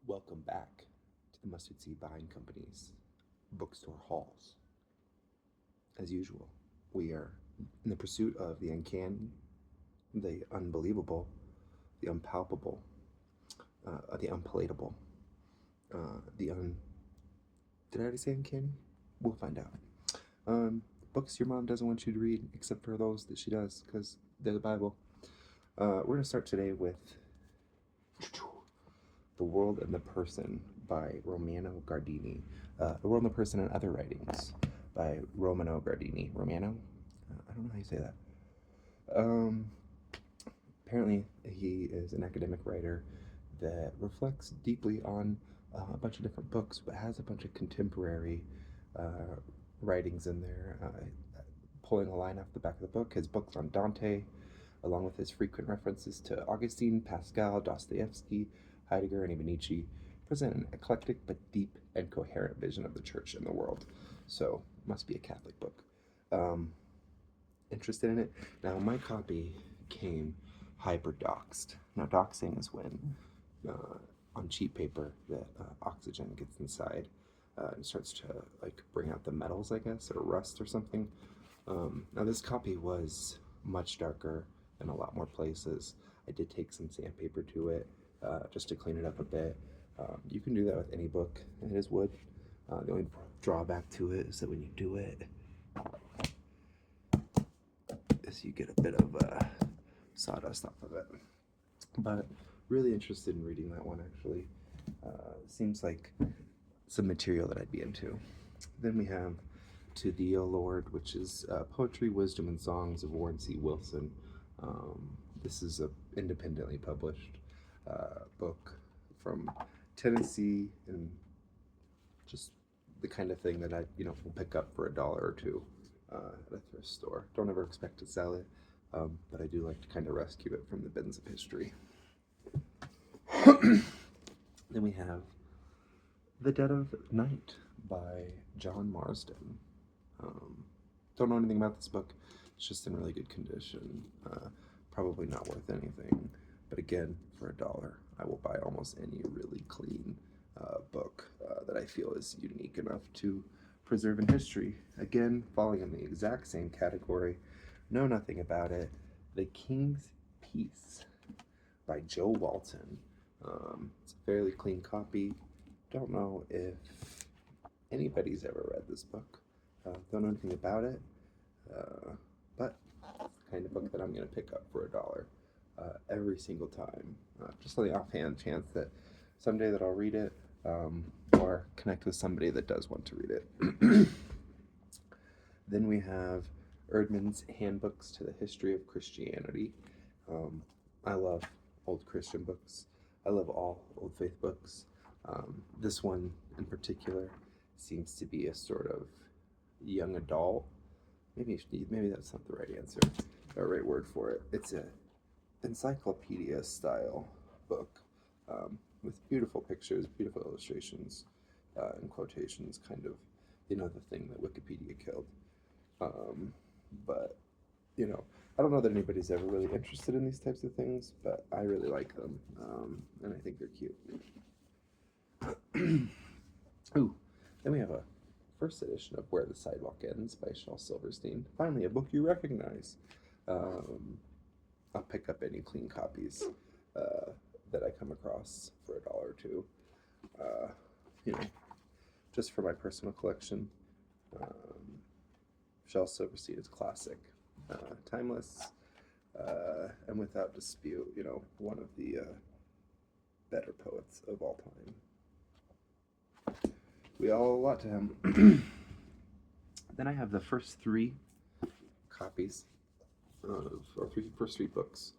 Welcome back to the Mustard Seed Buying Company's bookstore halls. As usual, we are in the pursuit of the uncanny, the unbelievable, the unpalpable, the unpalatable, the un. Did I already say uncanny? We'll find out. Books your mom doesn't want you to read, except for those that she does, because they're the Bible. We're going to start today with The World and the Person by Romano Guardini. The World and the Person and Other Writings by Romano Guardini. Romano? I don't know how you say that. Apparently, he is an academic writer that reflects deeply on a bunch of different books, but has a bunch of contemporary writings in there. Pulling a line off the back of the book, his books on Dante, along with his frequent references to Augustine, Pascal, Dostoevsky, Heidegger, and even Nietzsche, present an eclectic but deep and coherent vision of the church and the world. So, must be a Catholic book. Interested in it? Now, my copy came hyper-doxed. Now, doxing is when on cheap paper that oxygen gets inside and starts to bring out the metals, I guess, or rust or something. Now, this copy was much darker in a lot more places. I did take some sandpaper to it just to clean it up a bit. You can do that with any book. It is wood. The only drawback to it is that when you do it, is you get a bit of sawdust off of it. But really interested in reading that one, actually. Seems like some material that I'd be into. Then we have To Thee, O Lord, which is Poetry, Wisdom, and Songs of Warren C. Wilson. This is an independently published book from Tennessee, and just the kind of thing that I will pick up for $1 or $2 at a thrift store. Don't ever expect to sell it, but I do like to kind of rescue it from the bins of history. Then we have The Dead of Night by John Marsden. Don't know anything about this book. It's just in really good condition. Probably not worth anything. But again, for $1, I will buy almost any really clean book that I feel is unique enough to preserve in history. Again, falling in the exact same category. Know nothing about it. The King's Peace by Joe Walton. It's a fairly clean copy. Don't know if anybody's ever read this book. Don't know anything about it, but it's the kind of book that I'm going to pick up for $1 every single time. Just on the offhand chance that someday that I'll read it, or connect with somebody that does want to read it. Then we have Erdman's Handbooks to the History of Christianity. I love old Christian books. I love all old faith books. This one in particular seems to be a sort of young adult. Maybe that's not the right answer, or right word for it. It's a encyclopedia style book with beautiful pictures, beautiful illustrations, and quotations, kind of, the thing that Wikipedia killed. But, I don't know that anybody's ever really interested in these types of things, but I really like them, and I think they're cute. Ooh, then we have a first edition of Where the Sidewalk Ends by Shel Silverstein. Finally, a book you recognize. I'll pick up any clean copies that I come across for $1 or $2. Just for my personal collection. Shel Silverstein is classic, timeless, and without dispute, one of the better poets of all time. We owe a lot to him. Then I have the first 3 copies first 3 books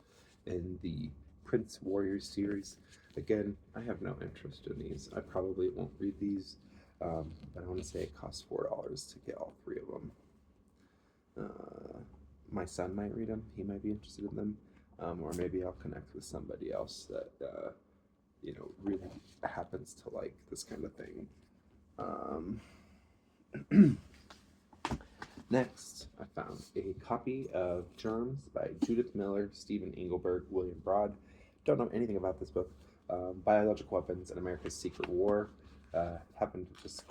in the Prince Warriors series. Again, I have no interest in these. I probably won't read these, but I want to say it costs $4 to get all 3 of them. My son might read them. He might be interested in them, or maybe I'll connect with somebody else that really happens to like this kind of thing. Next, I found a copy of Germs by Judith Miller, Stephen Engelberg, William Broad. Don't know anything about this book. Biological Weapons and America's Secret War. Happened to just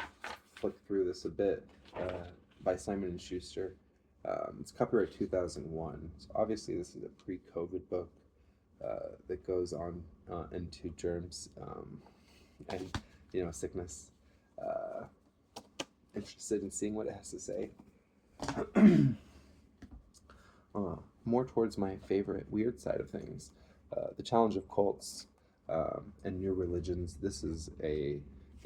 flick through this a bit, by Simon and Schuster. It's copyright 2001. So obviously this is a pre-COVID book that goes on into germs and sickness. Interested in seeing what it has to say. More towards my favorite weird side of things, the challenge of cults and new religions. This is the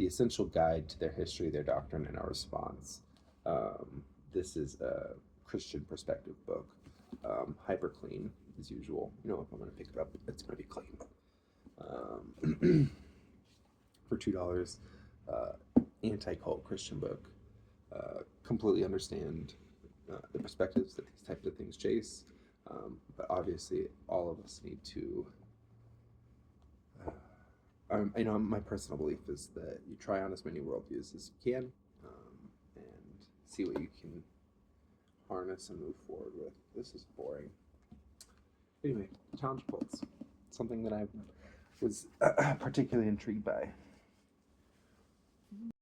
essential guide to their history, their doctrine, and our response. This is a Christian perspective book, hyper clean as usual. If I'm going to pick it up, it's going to be clean. For $2, anti-cult Christian book. Completely understand the perspectives that these types of things chase, but obviously all of us need to. My personal belief is that you try on as many worldviews as you can, and see what you can harness and move forward with. This is boring. Anyway, challenge cults, something that I was particularly intrigued by.